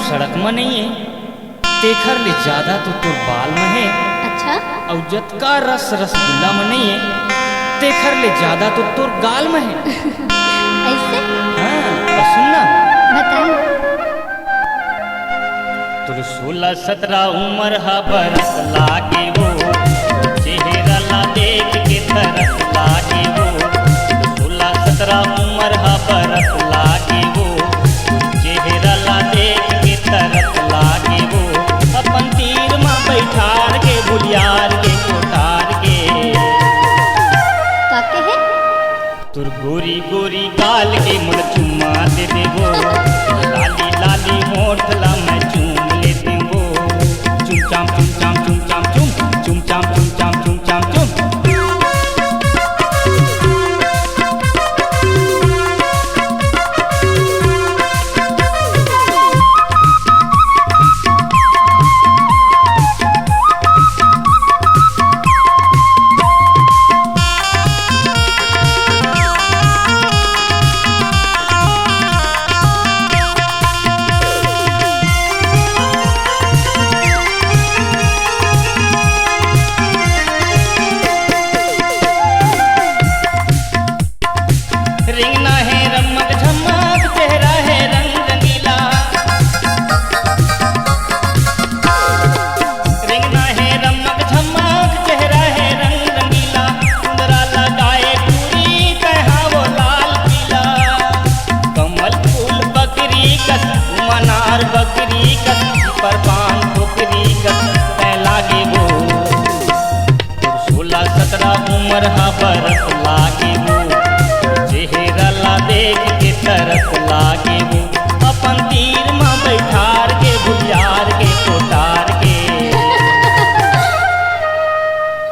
सड़क में नहीं है, तेखर ले ज्यादा तो तोर बाल में है। अच्छा और जतका रस रसगुल्ला में नहीं है, तेखर ले ज्यादा तो तोर गाल में है। ऐसे हाँ, और सुनना, बताओ। तोर 16-17 उम्र हा बरस लागे वो, चेहरा ला देख के तरस लागे वो। 16-17 उम्र हा बरस लागे वो, चेहरा ला देख के तरस लागे वो। अपन तीर में बैठार के बुलियार के कोठार के, का कहे? तुर गोरी गोरी गाल के मुड़ चुम्मा दे देवो, लाली लाली होठ ला मैं चूम लेते वो। चुम चाम चुम चाम चुम चाम चुम, चुम चाम चुम चाम चुम चाम चुम। रिंगना है रमक झमक, चेहरा है रंग रंगीला। रिंगना है रमक झमक, चेहरा है रंग रंगीला। सुंदरा लगाए पूरी कहा वो लाल पीला। कमल फूल बकरी कस, मनार बकरी कस, परपान बकरी कस तै लागे वो। 16-17 उम्र हा बरस लागे वो, चेहरा ला देख के तरस लागे वो। अपन तीर में बैठार के बुझार के कोटार के,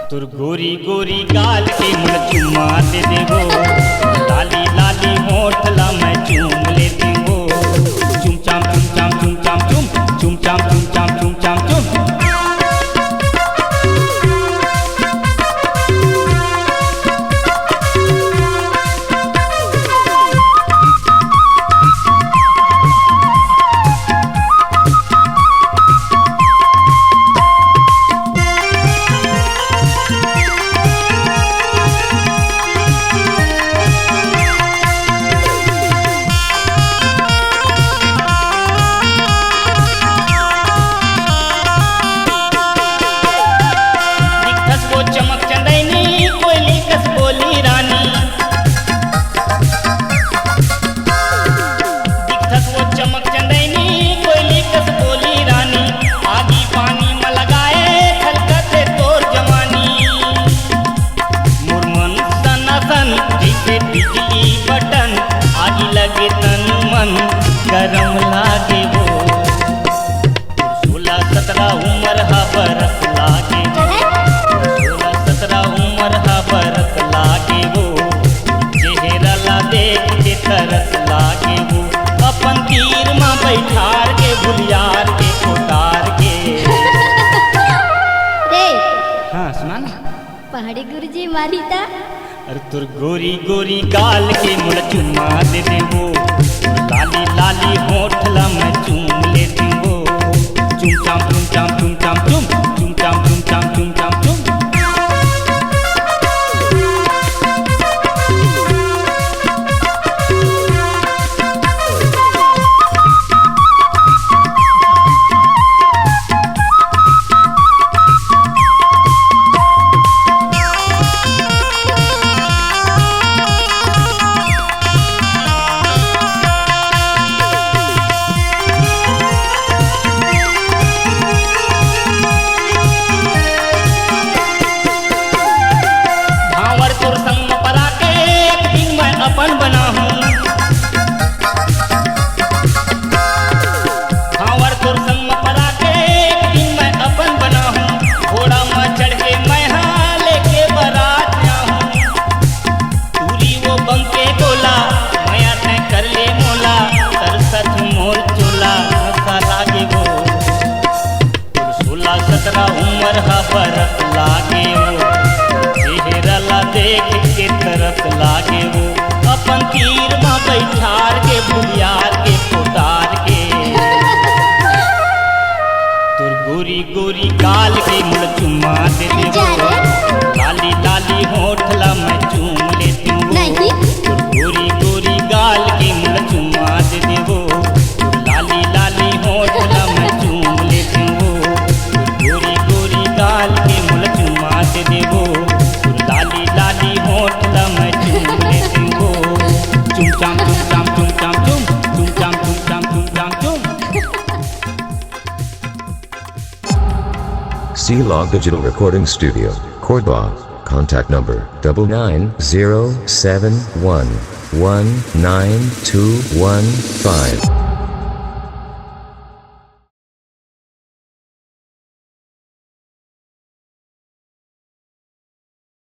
तुर गोरी गोरी गाल के मुड़ चुम्मा दे देवो, लाली लाली होठ ला मैं चूम लेती वो। चुम चाम चुम चाम चुम चाम चुम, चुम चाम चुम चाम चुम चाम चुम। दिखस वो चमक चंदैनी, कोयली कस बोली रानी। दिखस वो चमक चंदैनी, कोयली कस बोली रानी। आगी पानी में लगाए खलकत है तोर जवानी। मुरमन सनातन जैसे बिजली बटन, आगी लगे तन मन गरम लागे वो। 16-17 उम्र हा बरस लागे वो, 16-17 उम्र हा बरस लागे वो। चेहरा ला देख के तरस लागे वो। अपन तीर में बैठार के बुलियार के कोटार के। रे हाँ सुना ना। पहाड़ी गुरुजी मारी था। अरे तुर गोरी गोरी गाल के मुड़ चुम्मा दे देवो, लाली लाली होठ ला मैं चूम लेती वो। चुम चाम चुम चाम चुम चाम चुम, चुम चाम चुम चाम चुम चाम चुम। भावर तुर संग परा के एक दिन मैं अपन बना हूँ। भावर तुर संग परा के एक दिन मैं अपन बना हूँ। घोड़ा में चढ़ के मैं हाँ लेके बारात आया हूँ। पूरी वो बंके गोला, माया तय कर ले मोला। तरसत मोर चोला सा लागे वो। 16-17 उम्र हा बरस लागे वो, चेहरा ला देख के तरस लागे वो। अपन तीर में बैठार के बुलियार के कोटार के। गोरी गाल के मुड़ चुम्मा दे देबो जा रे। लाली लाली होठ ला मैं चूम लेती हूँ नहीं। गोरी गोरी गाल के मुड़ चुम्मा दे देबो लाली लाली होठ ला मैं चूम लेती हूँ गोरी गोरी गाल के मुड़ चुम्मा दे देबो लाली लाली होठ ला मैं चूम लेती हूँ चुम चाम चुम चाम चुम चाम चुम चुम चाम चुम चाम चुम चाम चुम C-Log Digital Recording Studio, Cordoba. Contact number 99071192115.